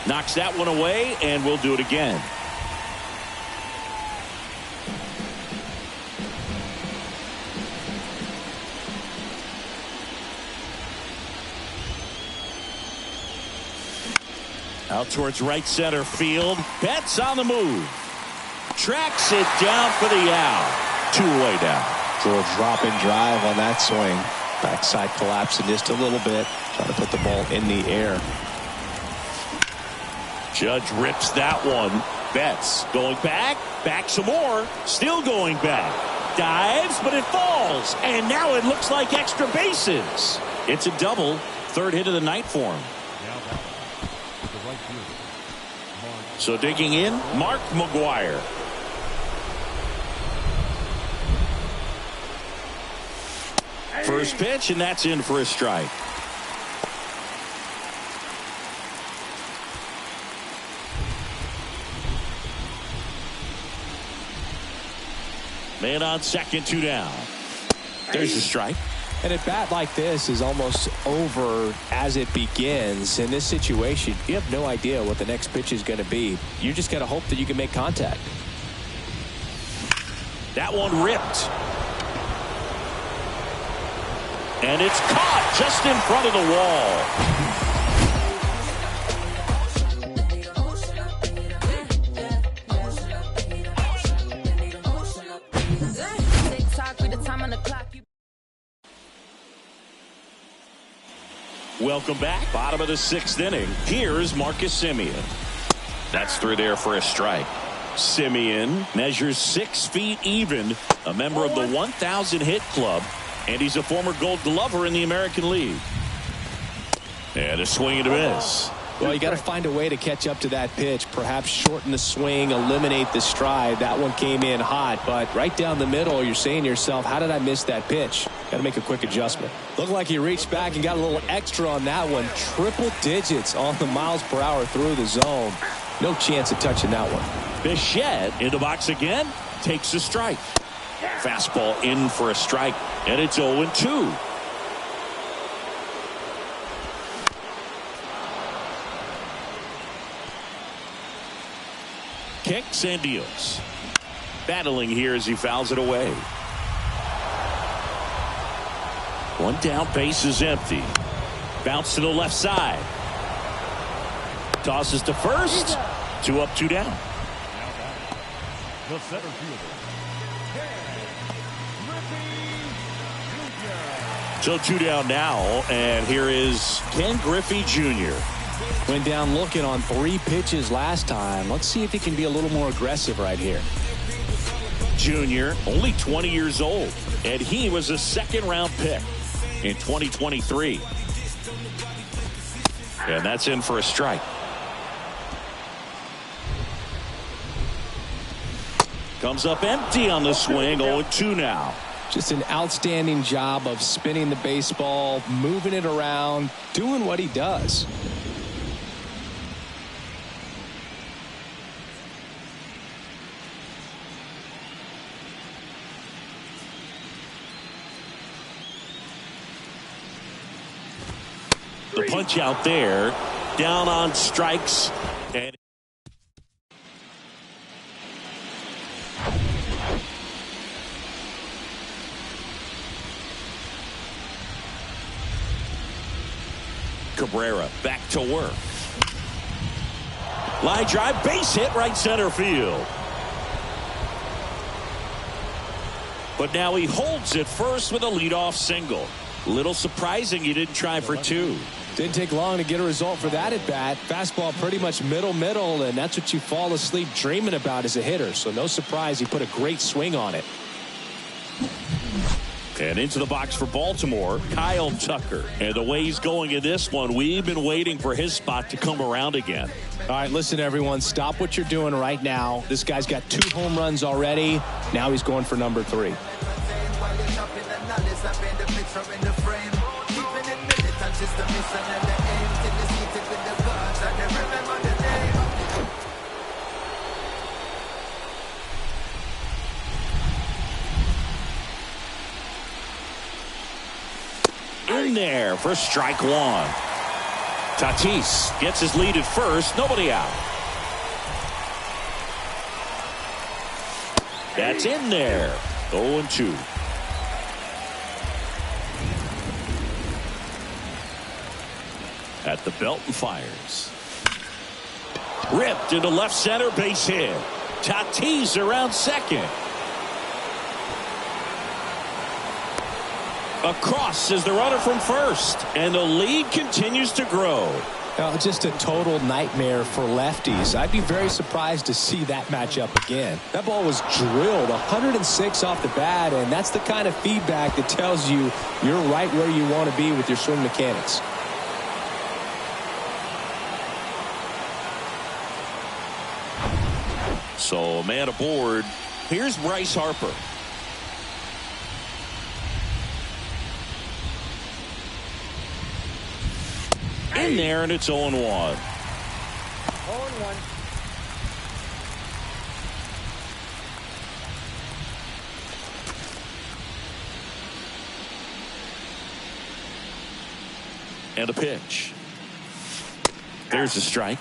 Knocks that one away, and we'll do it again. Out towards right center field. Betts on the move. Tracks it down for the out. Two-way down. Little drop and drive on that swing. Backside collapsing just a little bit. Trying to put the ball in the air. Judge rips that one. Betts going back. Back some more. Still going back. Dives, but it falls. And now it looks like extra bases. It's a double. Third hit of the night for him. So digging in, Mark McGuire. First pitch, and that's in for a strike. Man on second, two down. There's a strike. And a bat like this is almost over as it begins. In this situation, you have no idea what the next pitch is going to be. You just got to hope that you can make contact. That one ripped. And it's caught just in front of the wall. Welcome back. Bottom of the sixth inning. Here's Marcus Semien. That's through there for a strike. Semien measures 6 feet even, a member of the 1,000 hit club, and he's a former Gold Glover in the American League. And a swing and a miss. Well, you got to find a way to catch up to that pitch. Perhaps shorten the swing, eliminate the stride. That one came in hot, but right down the middle, you're saying to yourself, how did I miss that pitch? Got to make a quick adjustment. Looked like he reached back and got a little extra on that one. Triple digits on the miles per hour through the zone. No chance of touching that one. Bichette in the box again. Takes a strike. Fastball in for a strike, and it's 0-2. Kicks and deals. Battling here as he fouls it away. One down, base is empty. Bounce to the left side. Tosses to first. 2 up, 2 down. The center fielder. So 2 down now, and here is Ken Griffey Jr. Went down looking on 3 pitches last time. Let's see if he can be a little more aggressive right here. Jr., only 20 years old, and he was a second-round pick in 2023. And that's in for a strike. Comes up empty on the swing. 0-2 now. Just an outstanding job of spinning the baseball, moving it around, doing what he does. The punch out there, down on strikes, and Cabrera back to work. Line drive, base hit, right center field. But now he holds it first with a leadoff single. Little surprising you didn't try for 2. Didn't take long to get a result for that at bat. Fastball pretty much middle, and that's what you fall asleep dreaming about as a hitter. So no surprise he put a great swing on it. And into the box for Baltimore, Kyle Tucker. And the way he's going in this one, we've been waiting for his spot to come around again. All right, listen, everyone, stop what you're doing right now. This guy's got 2 home runs already. Now he's going for number 3. In there for strike 1. Tatis gets his lead at first. Nobody out. That's in there. 0-2. At the belt and fires. Ripped into left center, base hit. Tatis around second. Across is the runner from first, and the lead continues to grow. Just a total nightmare for lefties. I'd be very surprised to see that matchup again. That ball was drilled 106 off the bat, and that's the kind of feedback that tells you you're right where you want to be with your swing mechanics. So, man aboard. Here's Bryce Harper. In there, and it's 0-1. 0-1. And a pitch. There's a strike.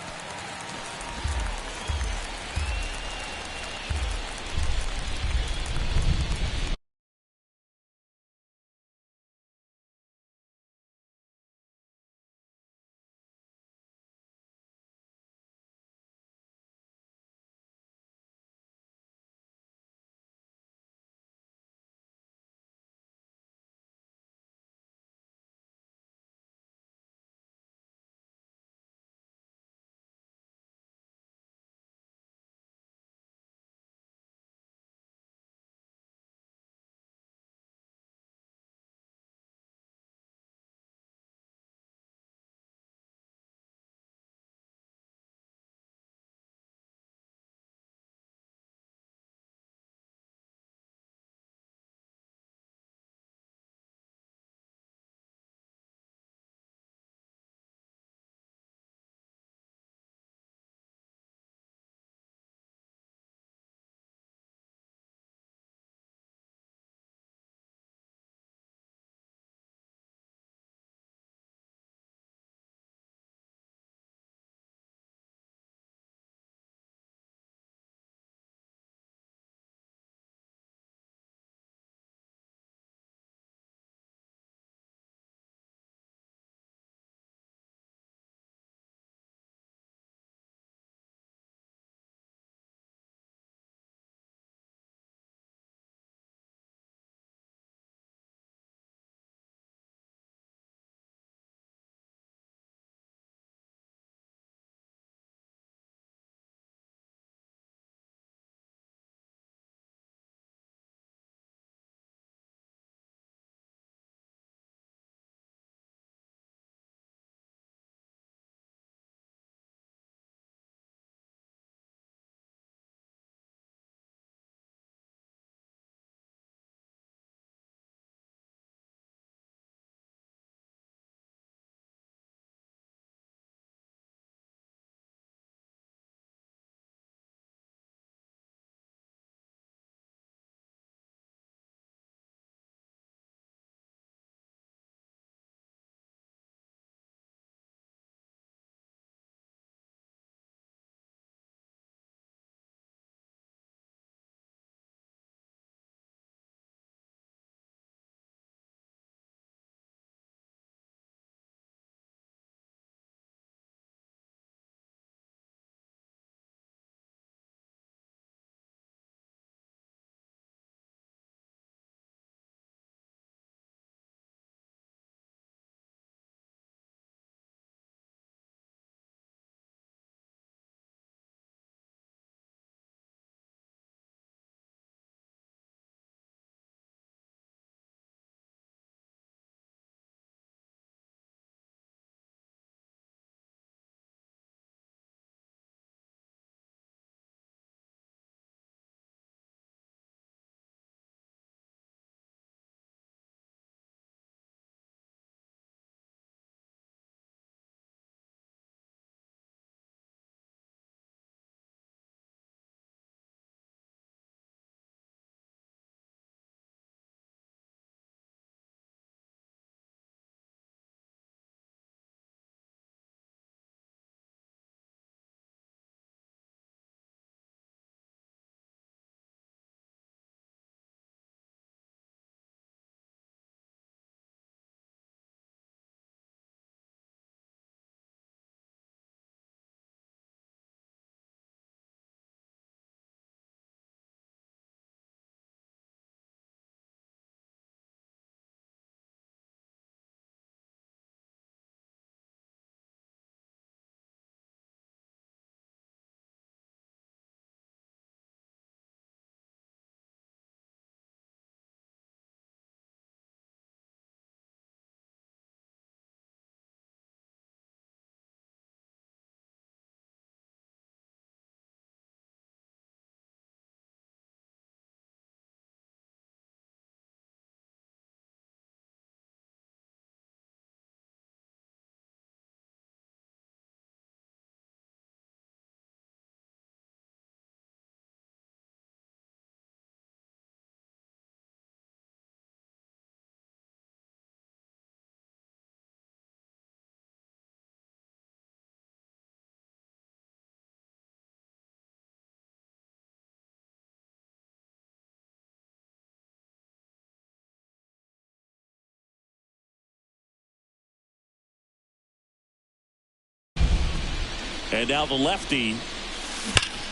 And now the lefty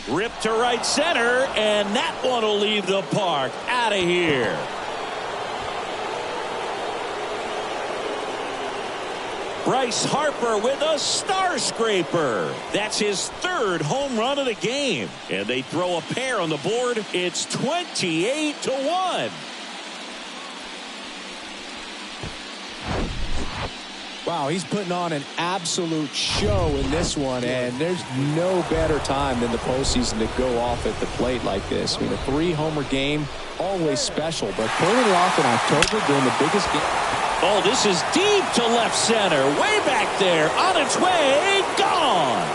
ripped to right center, and that one will leave the park. Out of here. Bryce Harper with a star scraper. That's his third home run of the game. And they throw a pair on the board. It's 28-1. Wow, he's putting on an absolute show in this one, and there's no better time than the postseason to go off at the plate like this. I mean, a 3-homer game, always special, but pulling it off in October during the biggest game. Oh, this is deep to left center. Way back there. On its way. Gone.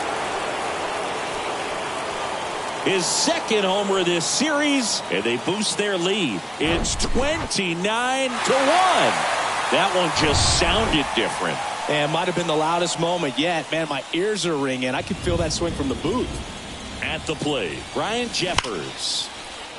His second homer of this series, and they boost their lead. It's 29-1. That one just sounded different. And might have been the loudest moment yet. Man, my ears are ringing. I can feel that swing from the booth. At the plate, Ryan Jeffers.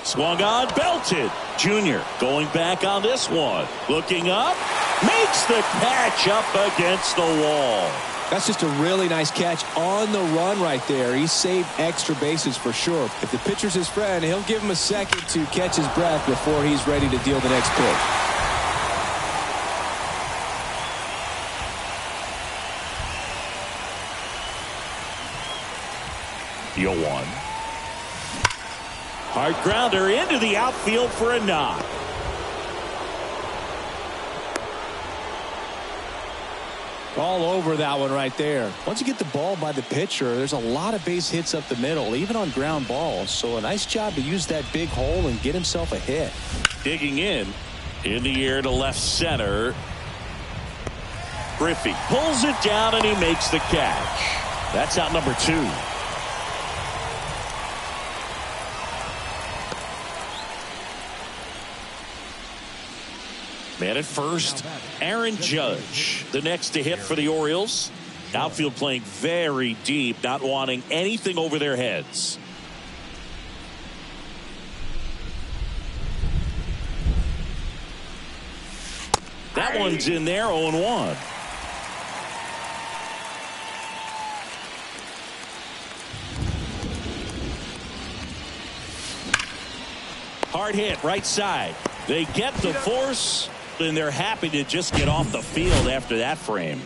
Swung on, belted. Junior going back on this one. Looking up, makes the catch up against the wall. That's just a really nice catch on the run right there. He saved extra bases for sure. If the pitcher's his friend, he'll give him a second to catch his breath before he's ready to deal the next pitch. Yo one. Hard grounder into the outfield for a knock. All over that one right there. Once you get the ball by the pitcher, there's a lot of base hits up the middle, even on ground balls. So a nice job to use that big hole and get himself a hit. Digging in the air to left center. Griffey pulls it down and he makes the catch. That's out number 2. Man at first, Aaron Judge, the next to hit for the Orioles. Outfield playing very deep, not wanting anything over their heads. That one's in there, 0-1. Hard hit, right side. They get the force, and they're happy to just get off the field after that frame.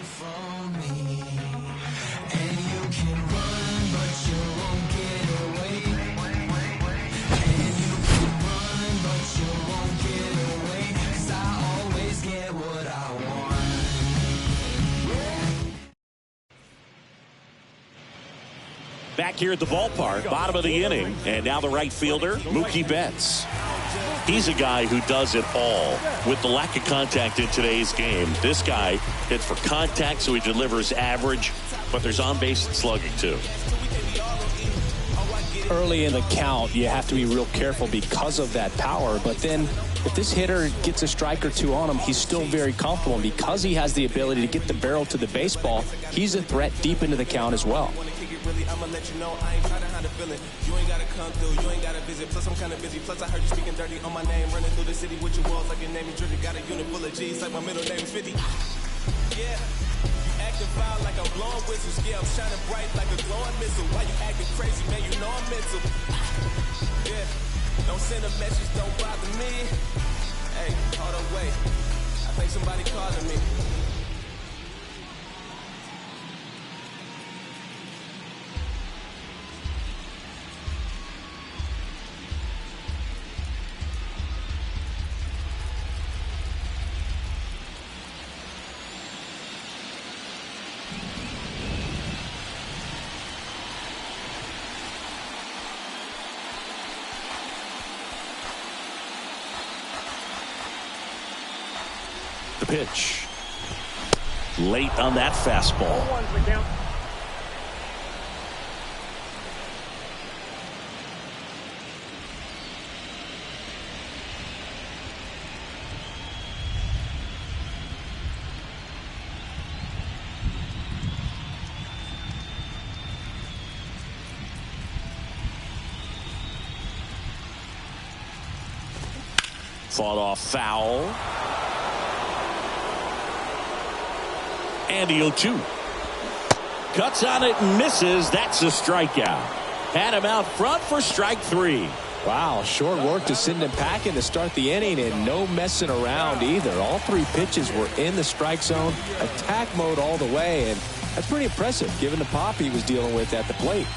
Back here at the ballpark, bottom of the inning, and now the right fielder, Mookie Betts. He's a guy who does it all. With the lack of contact in today's game, this guy hits for contact, so he delivers average, but there's on-base and slugging too. Early in the count, you have to be real careful because of that power, but then if this hitter gets a strike or two on him, he's still very comfortable, and because he has the ability to get the barrel to the baseball, he's a threat deep into the count as well. I'ma let you know I ain't trying to hide a feeling. You ain't gotta come through, you ain't gotta visit. Plus I'm kinda busy. Plus I heard you speaking dirty on my name. Running through the city with your walls like your name is Drippy. Got a unit full of G's like my middle name is 50. Yeah, you acting foul like I'm blowing whistles. Yeah, I'm shining bright like a glowing missile. Why you acting crazy, man? You know I'm mental. Yeah, don't send a message, don't bother me. Hey, hold on, wait. I think somebody calling me. The pitch. Late on that fastball. Fought off foul. And the 0-2. Cuts on it and misses. That's a strikeout. Had him out front for strike 3. Wow, short work to send him packing to start the inning, and no messing around either. All 3 pitches were in the strike zone, attack mode all the way, and that's pretty impressive given the pop he was dealing with at the plate.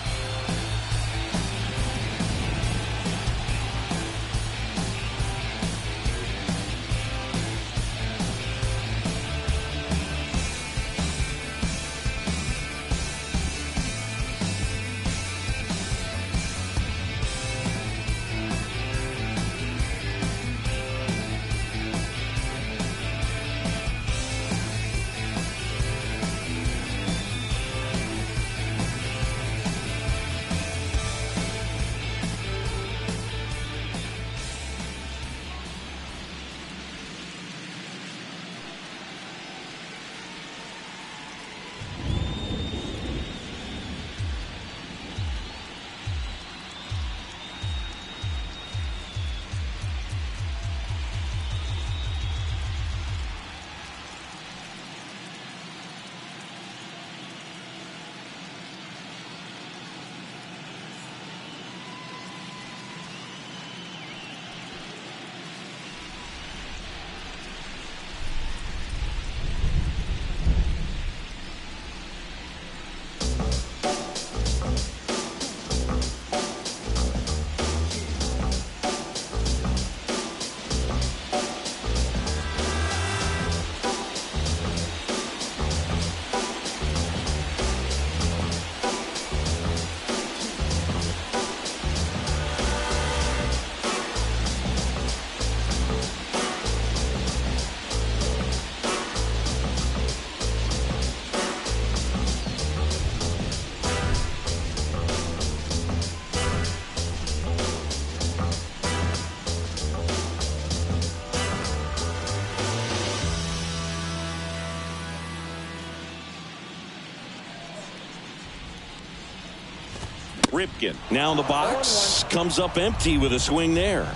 Ripken now in the box, comes up empty with a swing there.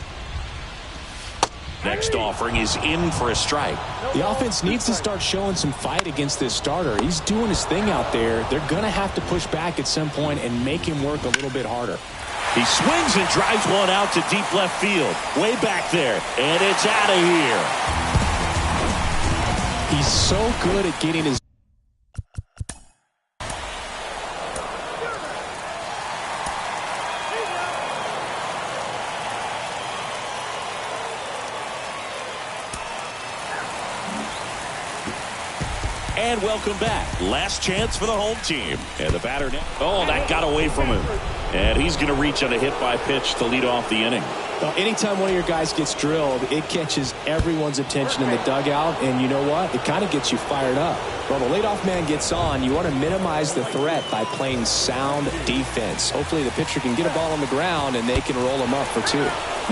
Next offering is in for a strike. The offense needs to start showing some fight against this starter. He's doing his thing out there. They're going to have to push back at some point and make him work a little bit harder. He swings and drives one out to deep left field. Way back there, and it's out of here. He's so good at getting his And welcome back. Last chance for the home team. And the batter now. Oh, that got away from him. And he's going to reach on a hit by pitch to lead off the inning. Well, anytime one of your guys gets drilled, it catches everyone's attention in the dugout. And you know what? It kind of gets you fired up. Well, the leadoff man gets on. You want to minimize the threat by playing sound defense. Hopefully the pitcher can get a ball on the ground and they can roll him up for 2.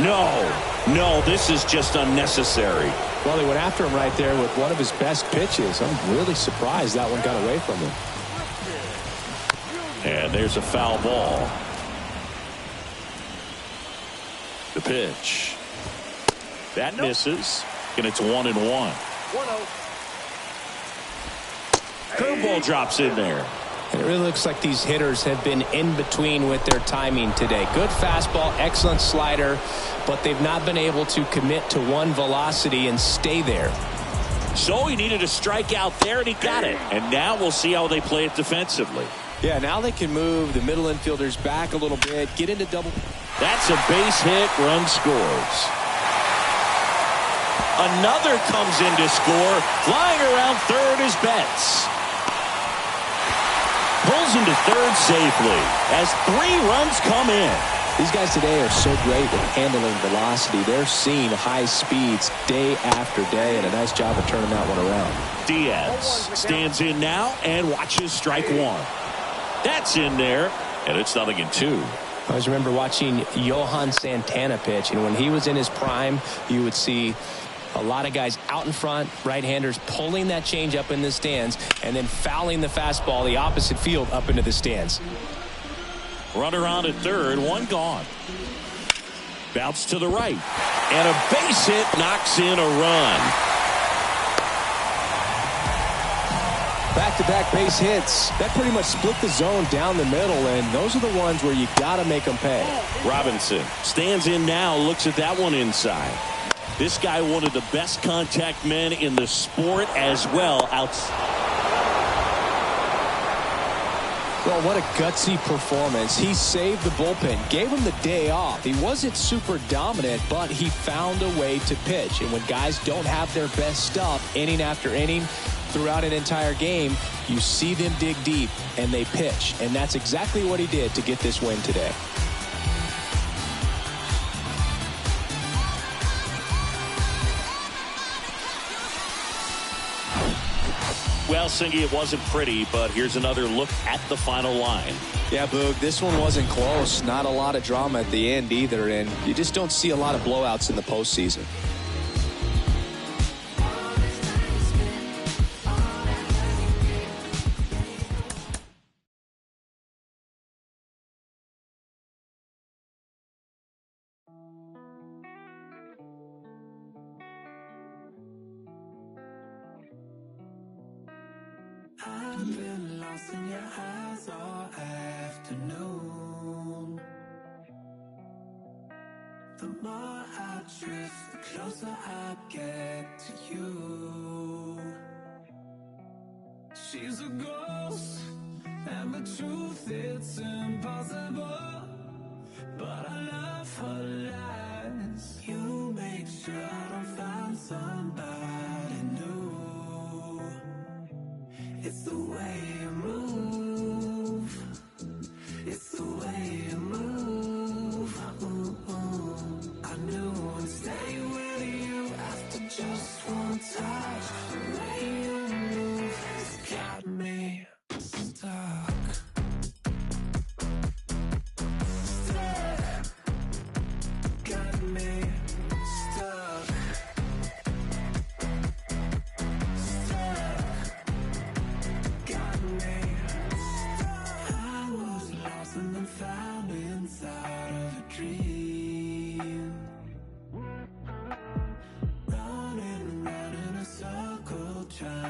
No, this is just unnecessary. Well, they went after him right there with one of his best pitches. I'm really surprised that one got away from him. And there's a foul ball. The pitch. That misses. And it's 1-1. 1-0. Curveball drops in there. And it really looks like these hitters have been in between with their timing today. Good fastball, excellent slider, but they've not been able to commit to one velocity and stay there. So he needed a strikeout there, and he got it. And now we'll see how they play it defensively. Yeah, now they can move the middle infielders back a little bit, get into double. That's a base hit, run scores. Another comes in to score. Flying around third is Betts. Pulls him to third safely as 3 runs come in. These guys today are so great at handling velocity. They're seeing high speeds day after day, and a nice job of turning that one around. Diaz stands in now and watches strike 1. That's in there, and it's 0-2. I always remember watching Johan Santana pitch, and when he was in his prime, you would see a lot of guys out in front, right-handers pulling that change up in the stands and then fouling the fastball the opposite field up into the stands. Runner on at third, 1 gone. Bounce to the right. And a base hit knocks in a run. Back-to-back base hits. That pretty much split the zone down the middle, and those are the ones where you got to make them pay. Robinson stands in now, looks at that one inside. This guy, one of the best contact men in the sport as well. Well, what a gutsy performance. He saved the bullpen, gave him the day off. He wasn't super dominant, but he found a way to pitch. And when guys don't have their best stuff, inning after inning, throughout an entire game, you see them dig deep and they pitch. And that's exactly what he did to get this win today. Well, Singy, it wasn't pretty, but here's another look at the final line. Yeah, Boog, this one wasn't close. Not a lot of drama at the end either, and you just don't see a lot of blowouts in the postseason. I've been lost in your eyes all afternoon. The more I drift, the closer I get to you. She's a ghost, and the truth, it's impossible. But I love her lies. You make sure I don't find somebody new. It's the way you move. It's the way you move. I knew I'd stay with you after just one touch. The way you move has got me stuck. Got me stuck. And then found inside of a dream, running around in a circle, trying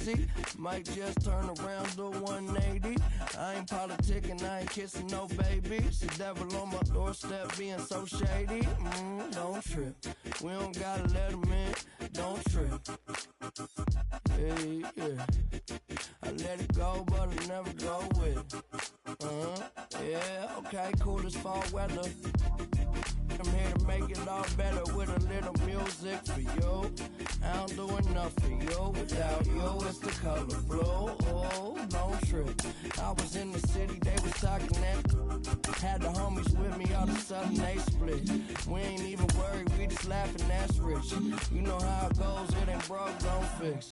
crazy. Might just turn around to 180. I ain't politicking, I ain't kissing no baby. The devil on my doorstep being so shady. Don't trip. We don't gotta let him in. Don't trip. Hey, yeah. I let it go, but I never go with it. Yeah, okay, cool as fall weather. I'm here to make it all better with a little music for you. I don't do enough for you. Without you, it's the color blue. Oh, don't trip. I was in the city, they was talking that. Had the homies with me, all of a sudden they split. We ain't even worried, we just laughing, that's rich. You know how it goes, it ain't broke, don't fix.